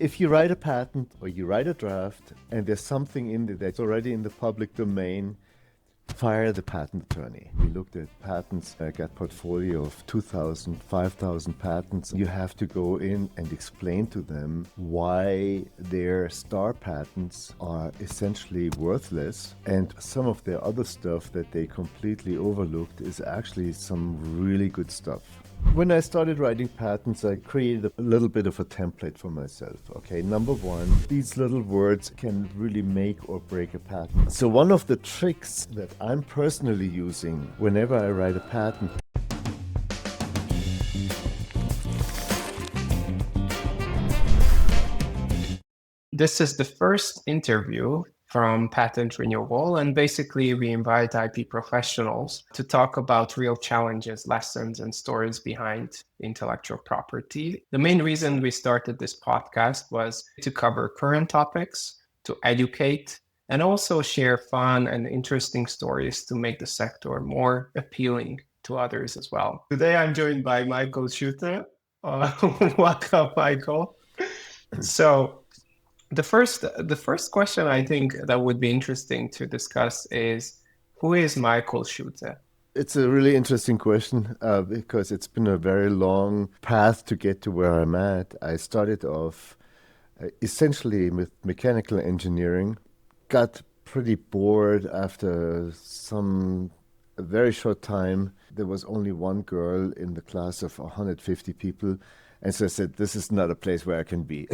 If you write a patent or you write a draft and there's something in there that's already in the public domain, fire the patent attorney. We looked at patents. I got a portfolio of 2,000, 5,000 patents. You have to go in and explain to them why their star patents are essentially worthless, and some of their other stuff that they completely overlooked is actually some really good stuff. When I started writing patents, I created a little bit of a template for myself. Okay, number one, these little words can really make or break a patent. So one of the tricks that I'm personally using whenever I write a patent. This is the first interview from Patent Renewal, and basically we invite IP professionals to talk about real challenges, lessons, and stories behind intellectual property. The main reason we started this podcast was to cover current topics, to educate, and also share fun and interesting stories to make the sector more appealing to others as well. Today I'm joined by Michael Schuette. Welcome, Michael. So the first question I think that would be interesting to discuss is, who is Michael Schuette? It's a really interesting question because it's been a very long path to get to where I'm at. I started off essentially with mechanical engineering, got pretty bored after a very short time. There was only one girl in the class of 150 people, and so I said, this is not a place where I can be.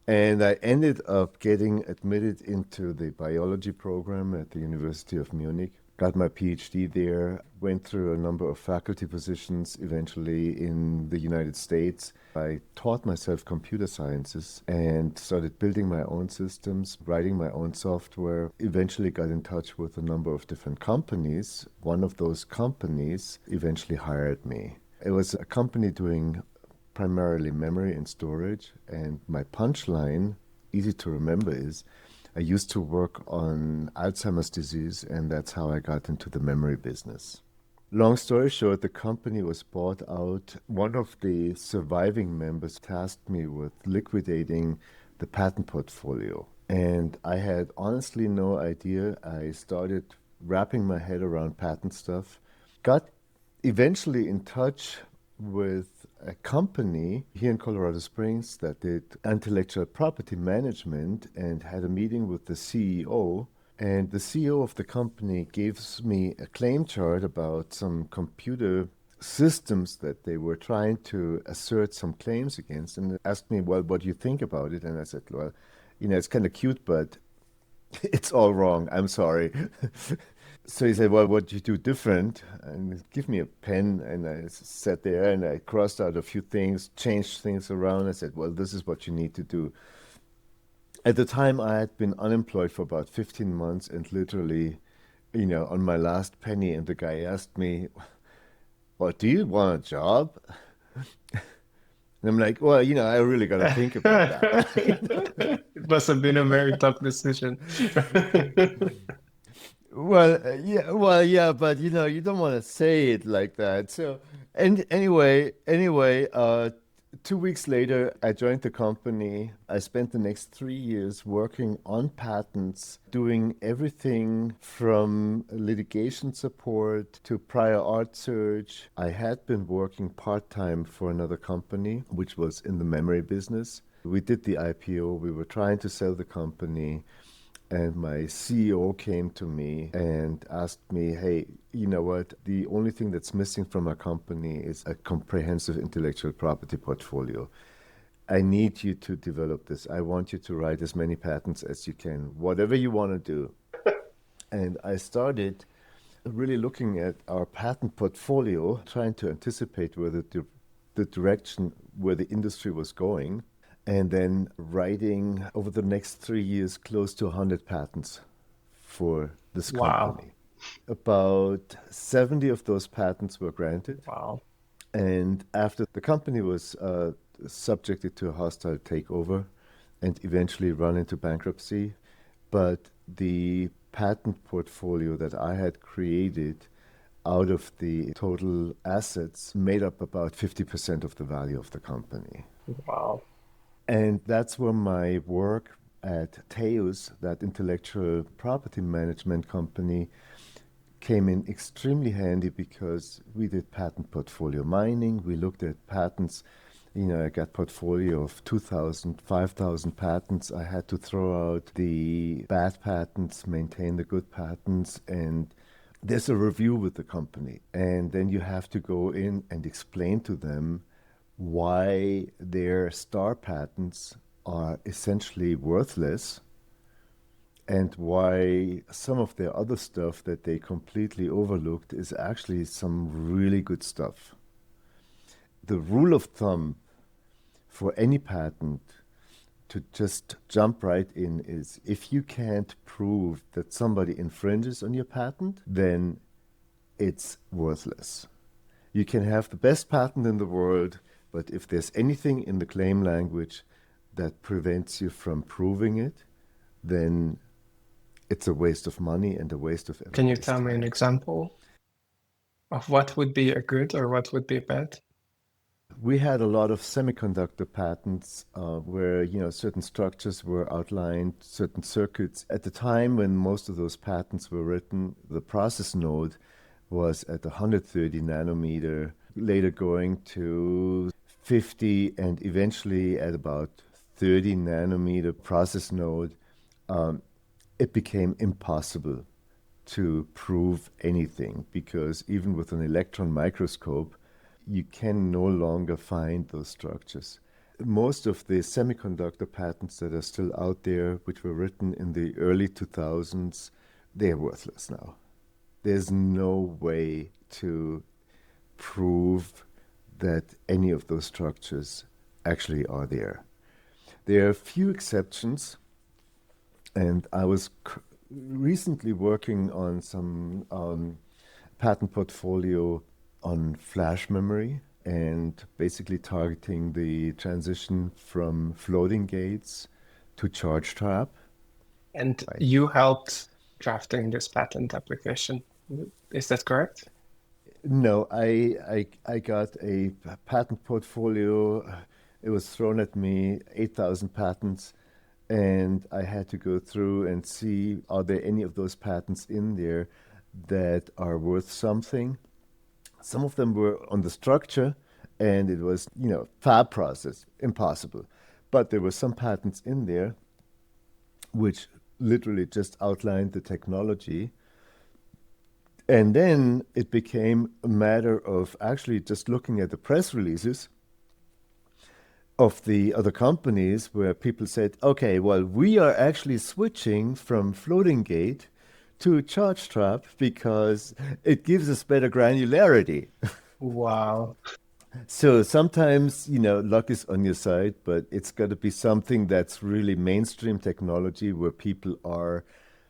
And I ended up getting admitted into the biology program at the University of Munich, got my PhD there, went through a number of faculty positions eventually in the United States. I taught myself computer sciences and started building my own systems, writing my own software, eventually got in touch with a number of different companies. One of those companies eventually hired me. It was a company doing primarily memory and storage, and my punchline, easy to remember, is I used to work on Alzheimer's disease, and that's how I got into the memory business. Long story short, the company was bought out. One of the surviving members tasked me with liquidating the patent portfolio, and I had honestly no idea. I started wrapping my head around patent stuff, got eventually in touch with a company here in Colorado Springs that did intellectual property management, and had a meeting with the CEO. And the CEO of the company gives me a claim chart about some computer systems that they were trying to assert some claims against, and asked me, well, what do you think about it? And I said, well, it's kind of cute, but it's all wrong. I'm sorry. So he said, well, what do you do different? And give me a pen. And I sat there and I crossed out a few things, changed things around. I said, well, this is what you need to do. At the time, I had been unemployed for about 15 months and literally, on my last penny. And the guy asked me, well, do you want a job? And I'm like, well, I really got to think about that. It must have been a very tough decision. Yeah, but you don't want to say it like that. So, and anyway, 2 weeks later, I joined the company. I spent the next 3 years working on patents, doing everything from litigation support to prior art search. I had been working part-time for another company, which was in the memory business. We did the IPO. We were trying to sell the company. And my CEO came to me and asked me, hey, you know what? The only thing that's missing from our company is a comprehensive intellectual property portfolio. I need you to develop this. I want you to write as many patents as you can, whatever you want to do. And I started really looking at our patent portfolio, trying to anticipate where the direction where the industry was going. And then writing over the next 3 years close to 100 patents for this company. About 70 of those patents were granted. Wow. And after the company was subjected to a hostile takeover and eventually run into bankruptcy, but the patent portfolio that I had created out of the total assets made up about 50% of the value of the company. Wow. And that's where my work at Teus, that intellectual property management company, came in extremely handy because we did patent portfolio mining. We looked at patents. I got portfolio of 2,000, 5,000 patents. I had to throw out the bad patents, maintain the good patents, and there's a review with the company. And then you have to go in and explain to them why their star patents are essentially worthless and why some of their other stuff that they completely overlooked is actually some really good stuff. The rule of thumb for any patent to just jump right in is if you can't prove that somebody infringes on your patent, then it's worthless. You can have the best patent in the world, but if there's anything in the claim language that prevents you from proving it, then it's a waste of money and a waste of Can you everybody's tell me an time. example of what would be a good or what would be bad? We had a lot of semiconductor patents where certain structures were outlined, certain circuits. At the time when most of those patents were written, the process node was at 130 nanometer, later going to 50, and eventually at about 30 nanometer process node. It became impossible to prove anything because even with an electron microscope, you can no longer find those structures. Most of the semiconductor patents that are still out there, which were written in the early 2000s, they're worthless now. There's no way to prove that any of those structures actually are there. There are a few exceptions, and I was recently working on some patent portfolio on flash memory and basically targeting the transition from floating gates to charge trap. And Right. you helped drafting this patent application. Is that correct? No, I got a patent portfolio. It was thrown at me, 8,000 patents, and I had to go through and see are there any of those patents in there that are worth something. Some of them were on the structure, and it was, fab process, impossible. But there were some patents in there which literally just outlined the technology. And then it became a matter of actually just looking at the press releases of the other companies where people said, okay, well, we are actually switching from floating gate to charge trap because it gives us better granularity. Wow. So sometimes, luck is on your side, but it's got to be something that's really mainstream technology where people are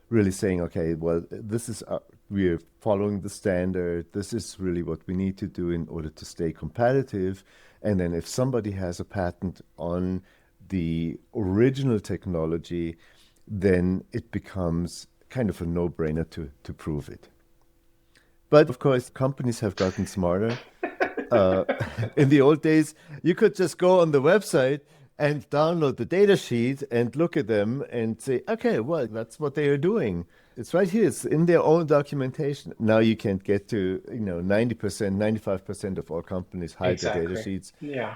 really saying, okay, well, this is, we're following the standard. This is really what we need to do in order to stay competitive. And then if somebody has a patent on the original technology, then it becomes kind of a no-brainer to prove it. But of course, companies have gotten smarter. Uh, in the old days, you could just go on the website and download the data sheet and look at them and say, okay, well, that's what they are doing. It's right here. It's in their own documentation. Now you can't get to, 90%, 95% of all companies hide their data Exactly. sheets. Yeah.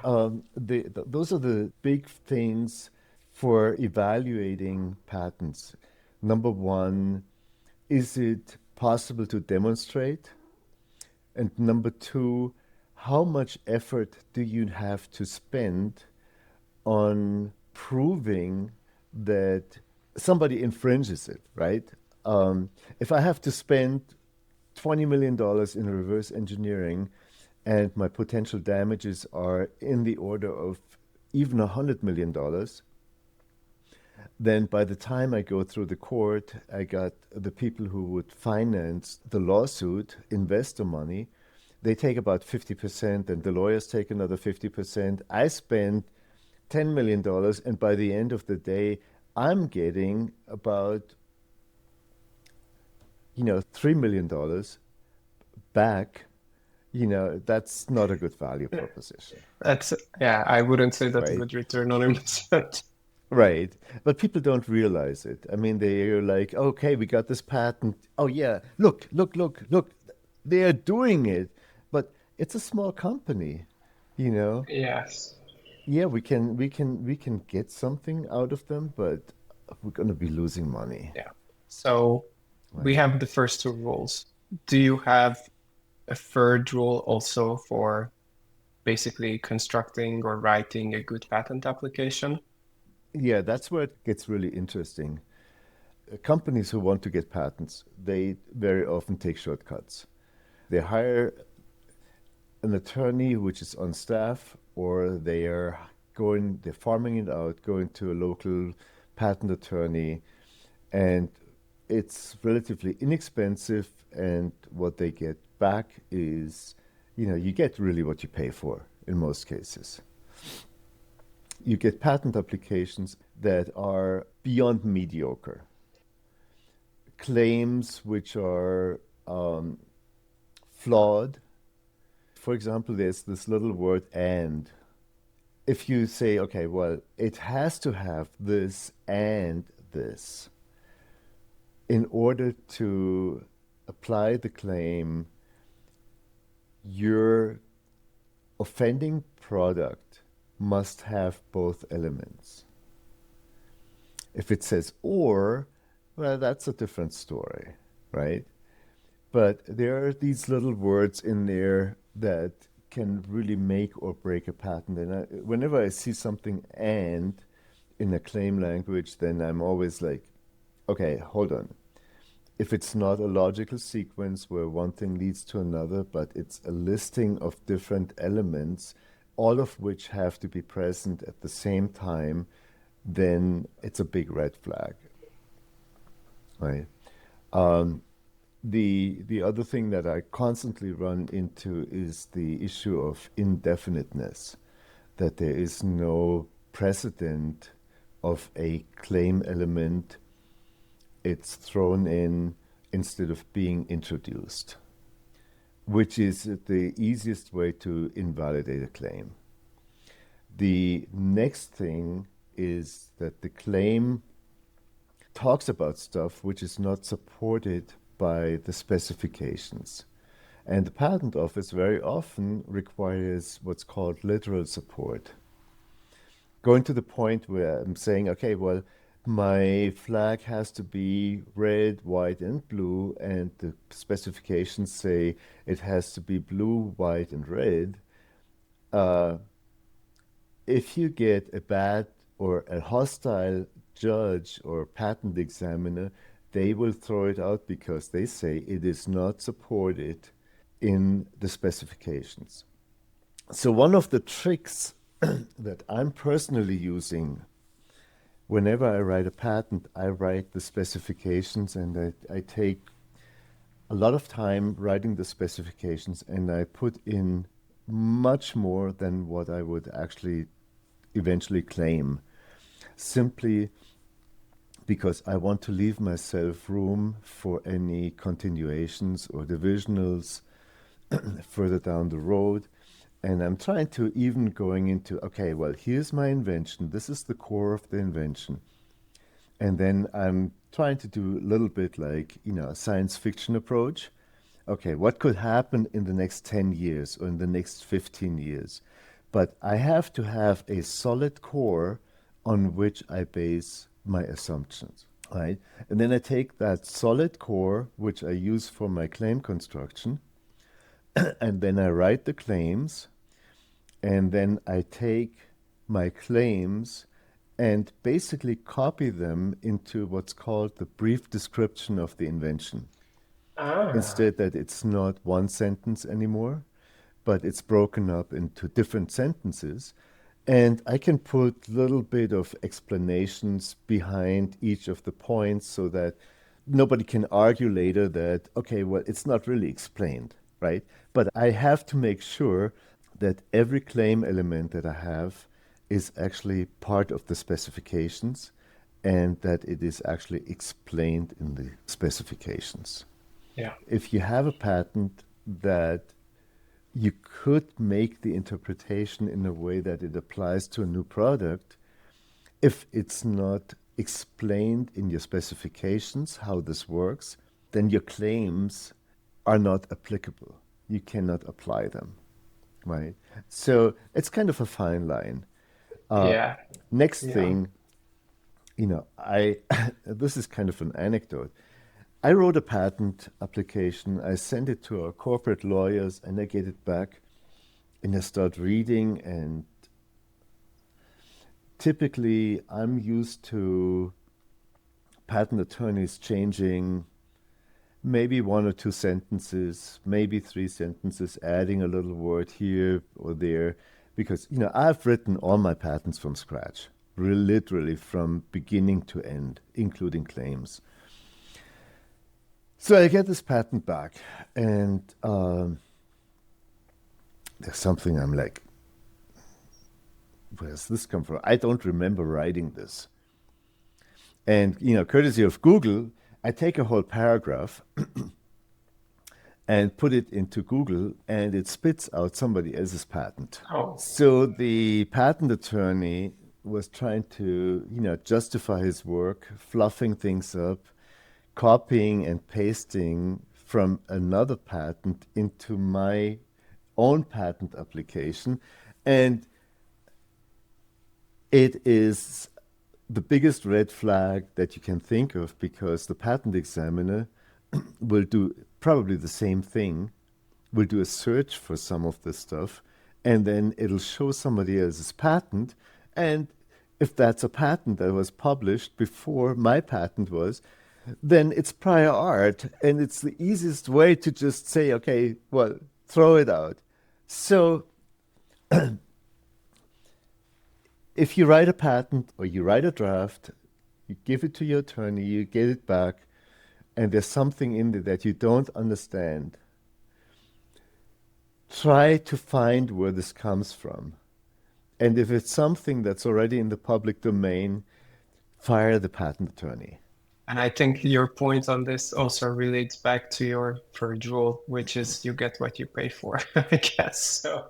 Those are the big things for evaluating patents. Number one, is it possible to demonstrate? And number two, how much effort do you have to spend on proving that somebody infringes it, right? If I have to spend $20 million in reverse engineering and my potential damages are in the order of even $100 million, then by the time I go through the court, I got the people who would finance the lawsuit, investor money. They take about 50%, and the lawyers take another 50%. I spend $10 million, and by the end of the day, I'm getting about, $3 million back That's not a good value proposition, That's, yeah, I wouldn't say that's a right? good return on investment. Right. But people don't realize it. I mean, they're like, okay, we got this patent. Oh, yeah, look, look, look, look. They're doing it. But it's a small company, you know? Yes. Yeah, we can get something out of them, but we're gonna be losing money, Yeah. So we right? have the first two rules. Do you have a third rule also for basically constructing or writing a good patent application? Yeah, that's where it gets really interesting. Companies who want to get patents, they very often take shortcuts. They hire an attorney which is on staff, or they're farming it out, going to a local patent attorney, and it's relatively inexpensive. And what they get back is, you get really what you pay for in most cases. You get patent applications that are beyond mediocre, claims which are flawed. For example, there's this little word and. If you say, okay, well, it has to have this and this in order to apply the claim, your offending product must have both elements. If it says or, well, that's a different story, right? But there are these little words in there that can really make or break a patent. And whenever I see something and in a claim language, then I'm always like, okay, hold on. If it's not a logical sequence where one thing leads to another, but it's a listing of different elements, all of which have to be present at the same time, then it's a big red flag, right? Um, the other thing that I constantly run into is the issue of indefiniteness, that there is no precedent of a claim element. It's thrown in instead of being introduced, which is the easiest way to invalidate a claim. The next thing is that the claim talks about stuff which is not supported by the specifications. And the patent office very often requires what's called literal support. Going to the point where I'm saying, okay, well, my flag has to be red, white, and blue, and the specifications say it has to be blue, white, and red. Uh, if you get a bad or a hostile judge or patent examiner, they will throw it out because they say it is not supported in the specifications. So, one of the tricks that I'm personally using whenever I write a patent, I write the specifications, and I take a lot of time writing the specifications, and I put in much more than what I would actually eventually claim, simply because I want to leave myself room for any continuations or divisionals further down the road. And I'm trying to even going into, okay, well, here's my invention. This is the core of the invention. And then I'm trying to do a little bit like, a science fiction approach. Okay, what could happen in the next 10 years or in the next 15 years? But I have to have a solid core on which I base my assumptions, right? And then I take that solid core, which I use for my claim construction, and then I write the claims, and then I take my claims and basically copy them into what's called the brief description of the invention. Ah, Instead, that it's not one sentence anymore, but it's broken up into different sentences. And I can put a little bit of explanations behind each of the points so that nobody can argue later that, okay, well, it's not really explained, right? But I have to make sure that every claim element that I have is actually part of the specifications and that it is actually explained in the specifications. yeah. If you have a patent that you could make the interpretation in a way that it applies to a new product if it's not explained in your specifications how this works, then your claims are not applicable. You cannot apply them, right? So it's kind of a fine line. Uh, Yeah. Next Yeah. thing, I this is kind of an anecdote. I wrote a patent application. I sent it to our corporate lawyers, and I get it back, and I start reading. And typically, I'm used to patent attorneys changing maybe one or two sentences, maybe three sentences, adding a little word here or there, because I've written all my patents from scratch, literally from beginning to end, including claims. So I get this patent back, and there's something I'm like, where's this come from? I don't remember writing this. And courtesy of Google, I take a whole paragraph and put it into Google, and it spits out somebody else's patent. Oh, So the patent attorney was trying to, justify his work, fluffing things up, copying and pasting from another patent into my own patent application. And it is the biggest red flag that you can think of, because the patent examiner will do probably the same thing, will do a search for some of this stuff, and then it'll show somebody else's patent. And if that's a patent that was published before my patent was, then it's prior art, and it's the easiest way to just say, okay, well, throw it out. So if you write a patent or you write a draft, you give it to your attorney, you get it back, and there's something in there that you don't understand, try to find where this comes from. And if it's something that's already in the public domain, fire the patent attorney. and I think your point on this also relates back to your third rule, which is you get what you pay for, I guess. So,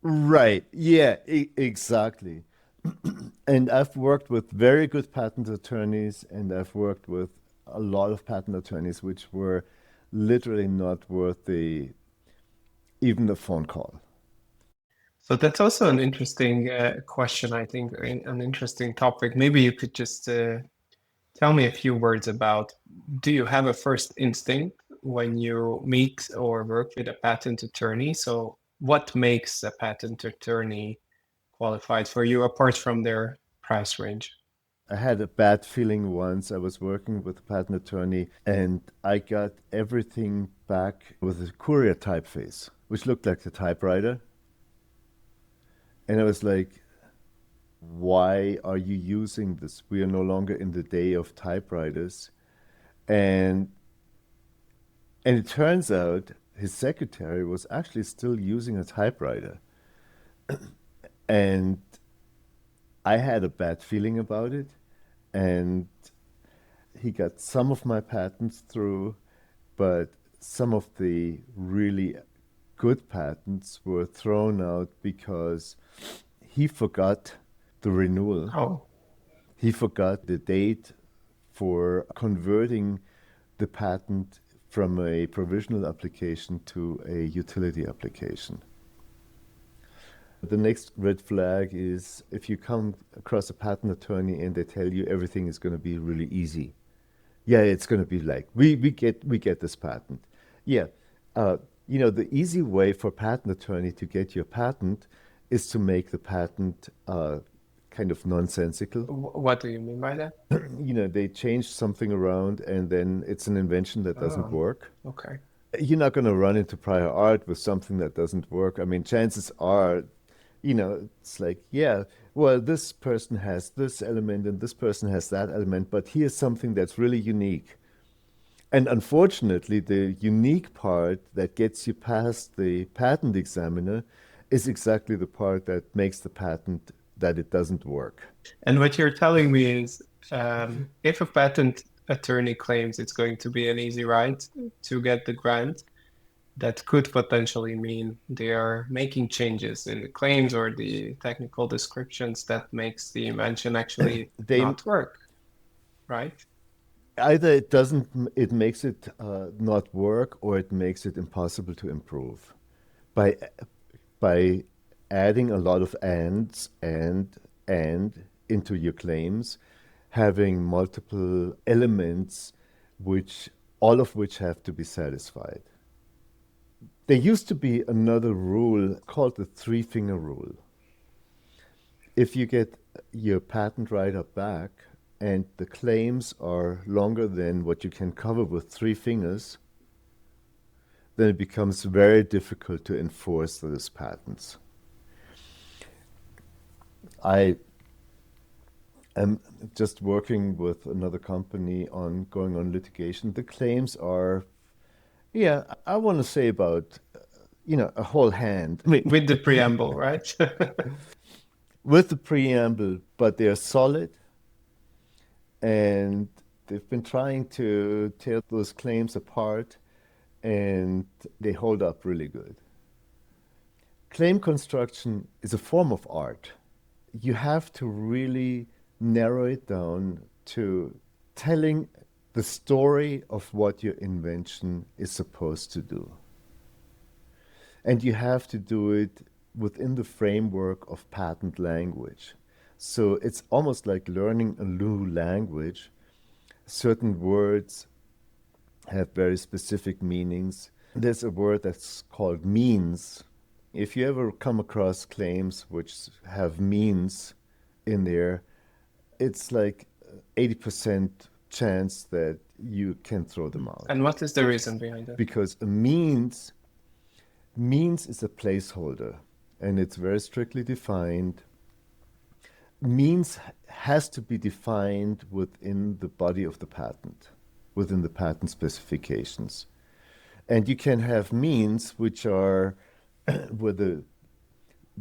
Right. Yeah, exactly. And I've worked with very good patent attorneys, and I've worked with a lot of patent attorneys which were literally not worth even the phone call. so that's also an interesting question, I think, an interesting topic. Maybe you could just tell me a few words about, do you have a first instinct when you meet or work with a patent attorney? So what makes a patent attorney qualified for you apart from their price range? I had a bad feeling once. I was working with a patent attorney, and I got everything back with a courier typeface, which looked like the typewriter. And I was like, why are you using this? We are no longer in the day of typewriters. And and it turns out his secretary was actually still using a typewriter. And I had a bad feeling about it. And he got some of my patents through, but some of the really good patents were thrown out because he forgot the renewal. Oh, He forgot the date for converting the patent from a provisional application to a utility application. The next red flag is if you come across a patent attorney and they tell you everything is going to be really easy. Yeah, it's going to be like we get this patent. Yeah, the easy way for a patent attorney to get your patent is to make the patent kind of nonsensical. what do you mean by that? They change something around, and then it's an invention that doesn't Oh, work. okay. You're not going to run into prior art with something that doesn't work. I mean, chances are, it's like, yeah, well, this person has this element and this person has that element, but here's something that's really unique. And unfortunately, the unique part that gets you past the patent examiner is exactly the part that makes the patent that it doesn't work. And what you're telling me is, if a patent attorney claims it's going to be an easy ride to get the grant, that could potentially mean they are making changes in the claims or the technical descriptions that makes the invention actually They not work, right? either it makes it not work, or it makes it impossible to improve by by adding a lot of ands and into your claims, having multiple elements, which all of which have to be satisfied. There used to be another rule called the three-finger rule. If you get your patent writer back and the claims are longer than what you can cover with three fingers, then it becomes very difficult to enforce those patents. I am just working with another company on going on litigation. The claims are, yeah, I want to say about, a whole hand. I mean, With the preamble, right? with the preamble, but they're solid, and they've been trying to tear those claims apart, and they hold up really good. Claim construction is a form of art. You have to really narrow it down to telling the story of what your invention is supposed to do. And you have to do it within the framework of patent language. So it's almost like learning a new language. Certain words have very specific meanings. There's a word that's called means. If you ever come across claims which have means in there, it's like 80% chance that you can throw them out. And what is the reason behind that? Because a means is a placeholder, and it's very strictly defined. Means has to be defined within the body of the patent, within the patent specifications. And you can have means which are where the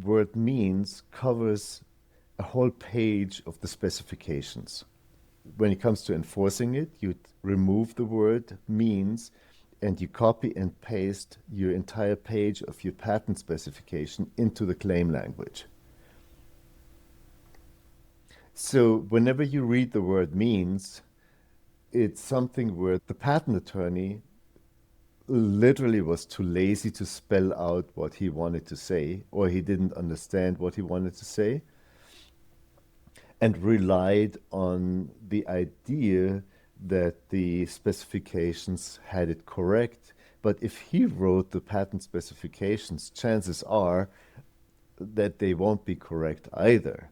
word means covers a whole page of the specifications. When it comes to enforcing it, you remove the word means and you copy and paste your entire page of your patent specification into the claim language. So whenever you read the word means, it's something where the patent attorney literally was too lazy to spell out what he wanted to say, or he didn't understand what he wanted to say, and relied on the idea that the specifications had it correct. But if he wrote the patent specifications, chances are that they won't be correct either.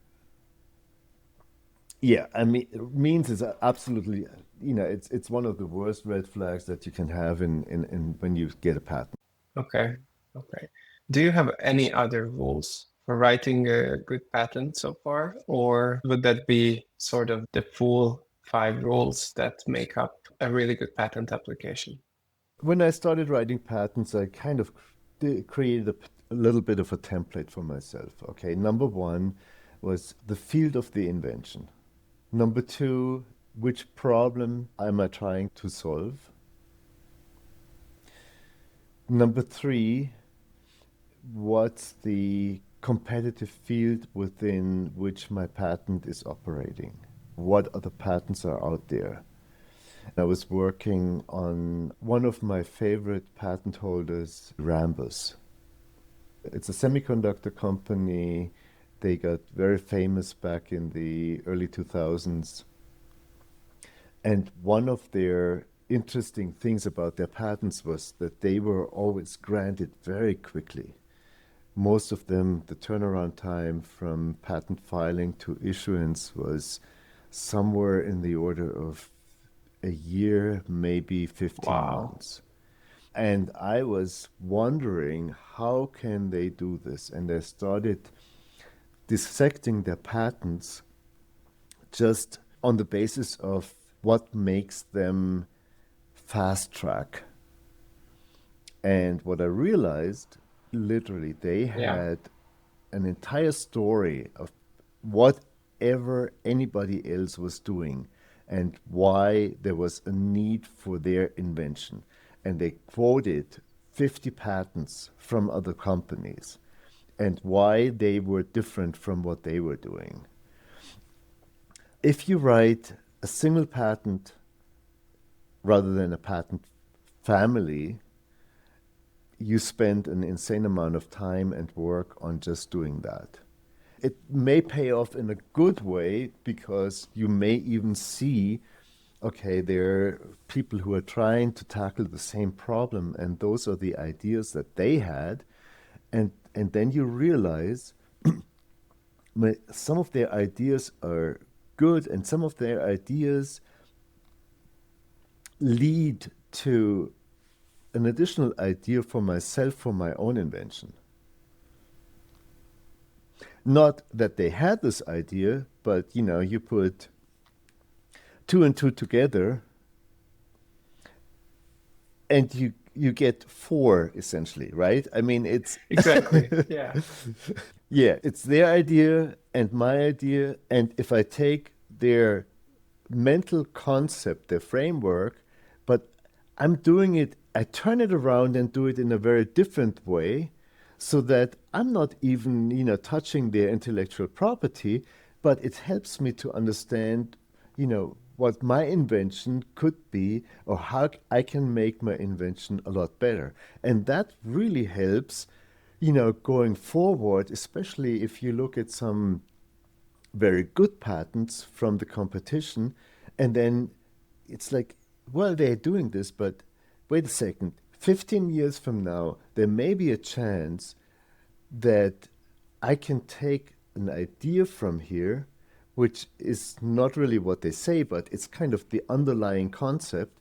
Yeah, I mean, means is absolutely, it's one of the worst red flags that you can have in when you get a patent. Okay. Okay. Do you have any other rules for writing a good patent so far? Or would that be sort of the full 5 rules that make up a really good patent application? When I started writing patents, I kind of created a little bit of a template for myself. Okay, number one was the field of the invention. Number two, which problem am I trying to solve? Number three, what's the competitive field within which my patent is operating? What other patents are out there? I was working on one of my favorite patent holders, Rambus. It's a semiconductor company. They got very famous back in the early 2000s. And one of their interesting things about their patents was that they were always granted very quickly. Most of them, the turnaround time from patent filing to issuance was somewhere in the order of a year, maybe 15 Wow. months. And I was wondering, how can they do this? And I started dissecting their patents just on the basis of what makes them fast track. And what I realized, literally, they Yeah. had an entire story of whatever anybody else was doing and why there was a need for their invention. And they quoted 50 patents from other companies and why they were different from what they were doing. If you write a single patent rather than a patent family, you spend an insane amount of time and work on just doing that. It may pay off in a good way because you may even see, okay, there are people who are trying to tackle the same problem, and those are the ideas that they had. And then you realize some of their ideas are good, and some of their ideas lead to an additional idea for myself for my own invention. Not that they had this idea, but you put two and two together and you get four essentially, right? I mean, it's Exactly. Yeah. yeah, it's their idea and my idea, and if I take their mental concept, their framework, but I'm doing it, I turn it around and do it in a very different way so that I'm not even, touching their intellectual property, but it helps me to understand, what my invention could be or how I can make my invention a lot better. And that really helps, going forward, especially if you look at some very good patents from the competition, and then it's like, well, they're doing this, but wait a second, 15 years from now, there may be a chance that I can take an idea from here, which is not really what they say, but it's kind of the underlying concept,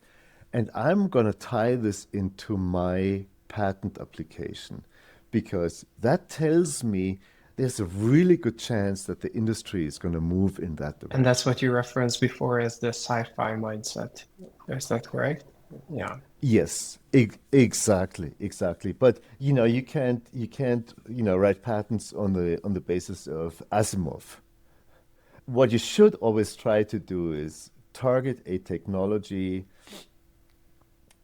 and I'm going to tie this into my patent application because that tells me there's a really good chance that the industry is going to move in that direction. And that's what you referenced before as the sci-fi mindset. Is that correct? Yeah. Yes, exactly. But you can't write patents on the basis of Asimov. What you should always try to do is target a technology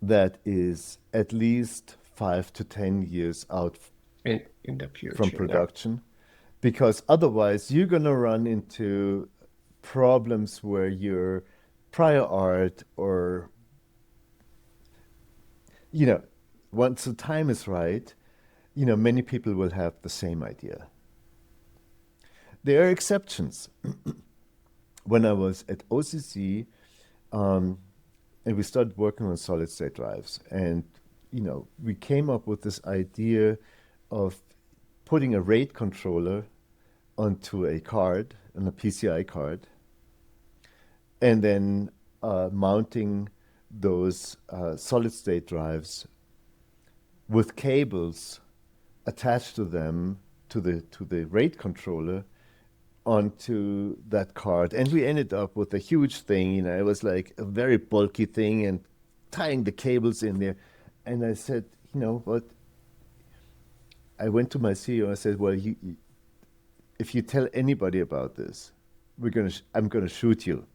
that is at least 5 to 10 years out in the future from production, because otherwise you're going to run into problems where your prior art or once the time is right, many people will have the same idea. There are exceptions. When I was at OCC, and we started working on solid state drives, and we came up with this idea of putting a rate controller onto a card, on a PCI card, and then mounting those solid state drives with cables attached to them to the rate controller onto that card. And we ended up with a huge thing, it was like a very bulky thing, and tying the cables in there. And I said, what? I went to my CEO, I said, well, if you tell anybody about this, I'm gonna shoot you.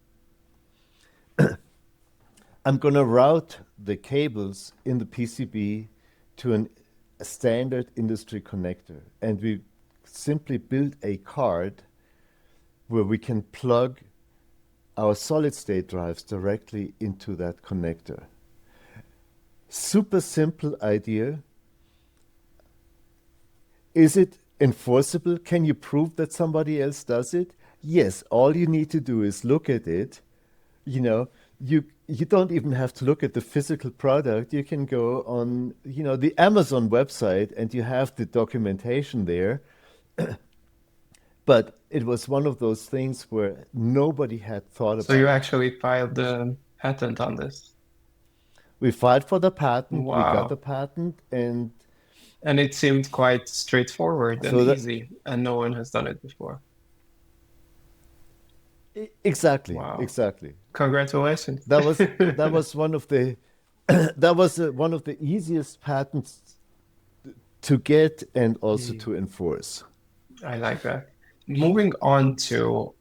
I'm gonna route the cables in the PCB to a standard industry connector. And we simply built a card where we can plug our solid state drives directly into that connector. Super simple idea. Is it enforceable? Can you prove that somebody else does it? Yes, all you need to do is look at it. You don't even have to look at the physical product. You can go on, the Amazon website and you have the documentation there. But it was one of those things where nobody had thought about. So you actually filed the patent on this? We filed for the patent, Wow. We got the patent, and it seemed quite straightforward and easy, and no one has done it before. Exactly. Wow. Exactly. Congratulations. That was one of the one of the easiest patents to get and also to enforce. I like that. Moving on to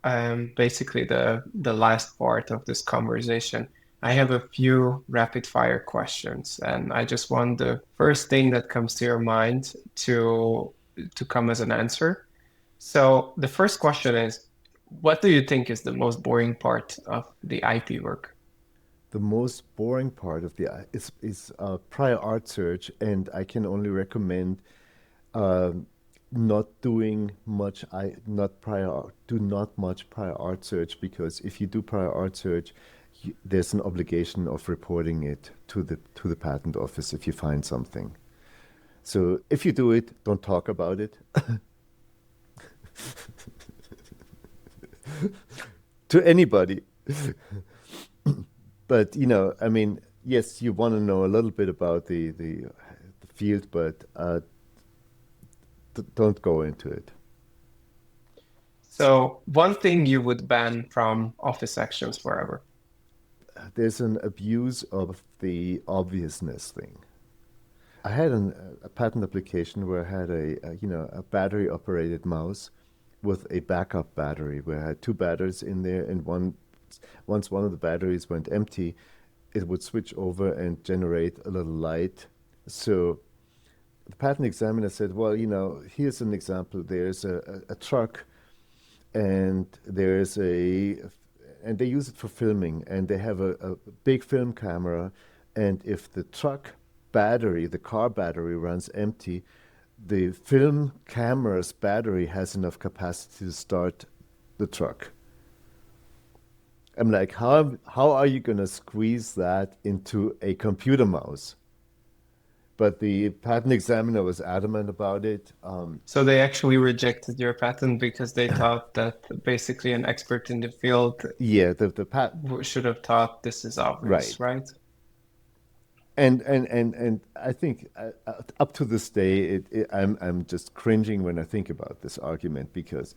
basically the last part of this conversation, I have a few rapid fire questions, and I just want the first thing that comes to your mind to come as an answer. So the first question is, what do you think is the most boring part of the IP work? The most boring part of the is prior art search, and I can only recommend um, not doing much. Not prior do not much prior art search, because if you do prior art search, there's an obligation of reporting it to the patent office if you find something. So if you do it, don't talk about it to anybody. But I mean, yes, you want to know a little bit about the field, but don't go into it. So one thing you would ban from office actions forever. There's an abuse of the obviousness thing. I had a patent application where I had a battery operated mouse with a backup battery where I had two batteries in there, and once one of the batteries went empty, it would switch over and generate a little light. So the patent examiner said, well, here's an example. There's a truck, and and they use it for filming, and they have a big film camera, and if the truck battery, the car battery, runs empty, the film camera's battery has enough capacity to start the truck. I'm like, how are you going to squeeze that into a computer mouse? But the patent examiner was adamant about it. So they actually rejected your patent because they thought that basically an expert in the field Yeah, the pat should have thought this is obvious, right. right? And I think up to this day, I'm just cringing when I think about this argument, because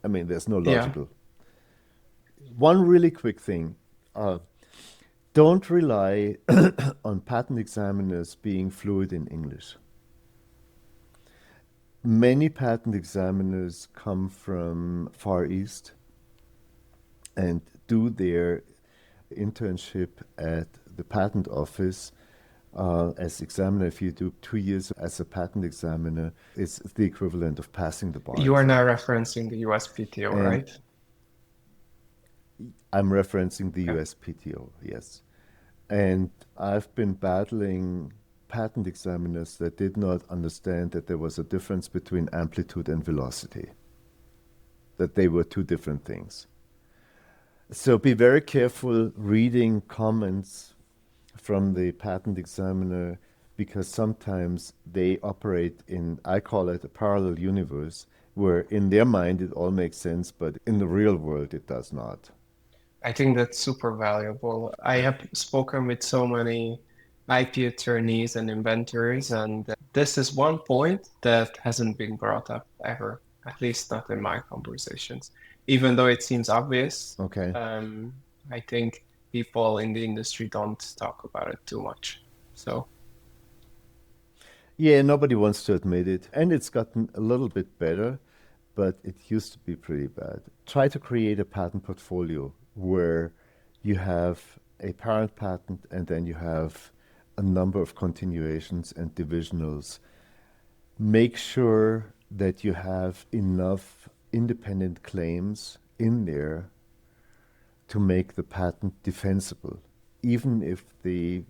I mean, there's no Yeah. logical. One really quick thing. Uh, don't rely on patent examiners being fluent in English. Many patent examiners come from Far East and do their internship at the patent office as examiner. If you do 2 years as a patent examiner, it's the equivalent of passing the bar You are now exam. referencing the USPTO, And right? I'm referencing the Okay. USPTO, yes. And I've been battling patent examiners that did not understand that there was a difference between amplitude and velocity, that they were two different things. So be very careful reading comments from the patent examiner, because sometimes they operate in, I call it a parallel universe, where in their mind it all makes sense, but in the real world it does not. I think that's super valuable. I have spoken with so many IP attorneys and inventors, and this is one point that hasn't been brought up ever, at least not in my conversations. Even though it seems obvious, Okay. um, I think people in the industry don't talk about it too much. So, Yeah, nobody wants to admit it. And it's gotten a little bit better, but it used to be pretty bad. Try to create a patent portfolio where you have a parent patent and then you have a number of continuations and divisionals. Make sure that you have enough independent claims in there to make the patent defensible. Even if the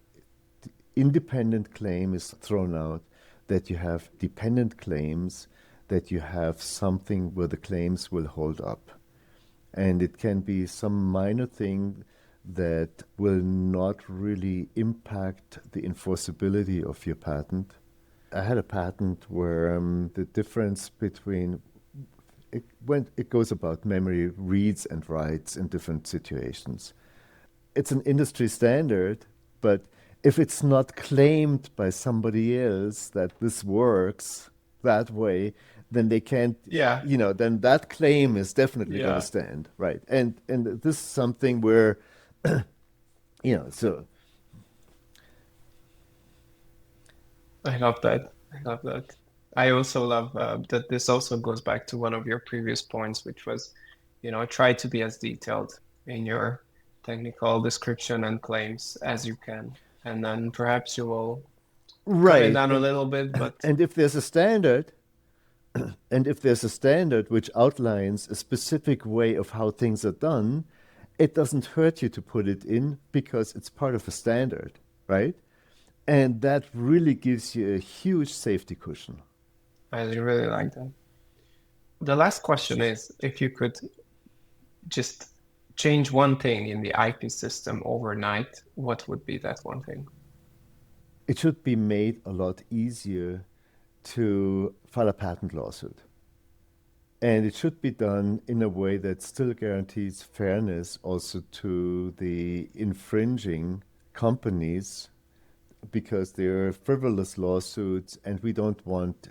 independent claim is thrown out, that you have dependent claims, that you have something where the claims will hold up. And it can be some minor thing that will not really impact the enforceability of your patent. I had a patent where the difference between it goes about memory reads and writes in different situations. It's an industry standard, but if it's not claimed by somebody else that this works that way, then they can't, yeah, then that claim is definitely going to yeah, stand, right? And this is something where, so I love that. I love that. I also love that this also goes back to one of your previous points, which was, try to be as detailed in your technical description and claims as you can. And then perhaps you will cut it Right. down a little bit, but And if there's a standard, and if there's a standard which outlines a specific way of how things are done, it doesn't hurt you to put it in because it's part of a standard, right? And that really gives you a huge safety cushion. I really like that. The last question is if you could just change one thing in the IP system overnight, what would be that one thing? It should be made a lot easier to file a patent lawsuit. And it should be done in a way that still guarantees fairness also to the infringing companies because they're frivolous lawsuits and we don't want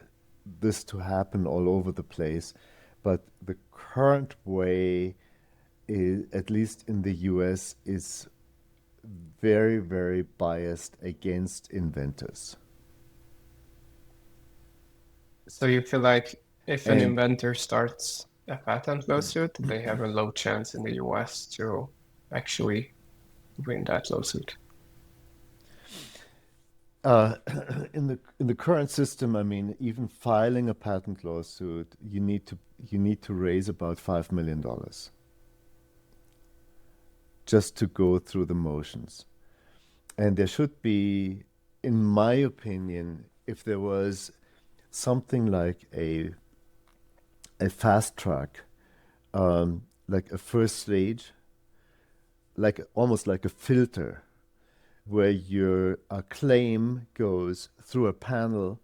this to happen all over the place. But the current way, is, at least in the US, is very, very biased against inventors. So you feel like if an And inventor starts a patent lawsuit, they have a low chance in the US to actually win that lawsuit. uh, in the current system, I mean, even filing a patent lawsuit, you need to raise about $5 million just to go through the motions. And there should be, in my opinion, if there was something like a fast track, like a first stage, like almost like a filter, where your a claim goes through a panel,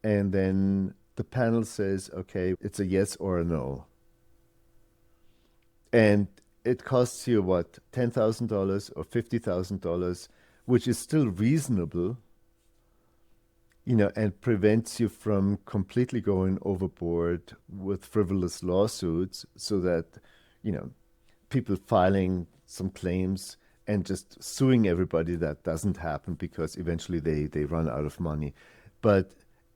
and then the panel says, okay, it's a yes or a no, and it costs you what, $10,000 or $50,000, which is still reasonable, you know, and prevents you from completely going overboard with frivolous lawsuits so that, you know, people filing some claims and just suing everybody, that doesn't happen because eventually they run out of money. But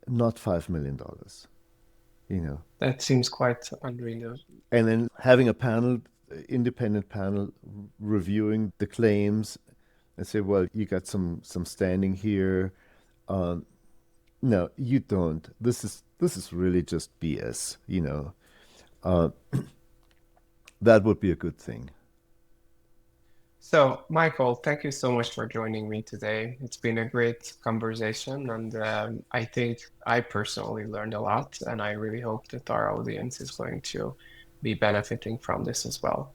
not $5 million, you know. That seems quite unreal. And then having a panel, independent panel, reviewing the claims and say, well, you got some standing here. Um, no, you don't. This is really just BS, you know. Uh, that would be a good thing. So, Michael, thank you so much for joining me today. It's been a great conversation, and I think I personally learned a lot, and I really hope that our audience is going to be benefiting from this as well.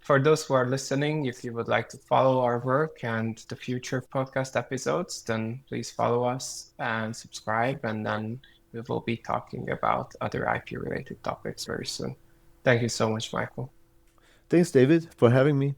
For those who are listening, if you would like to follow our work and the future podcast episodes, then please follow us and subscribe, and then we will be talking about other IP related topics very soon. Thank you so much, Michael. Thanks, David, for having me.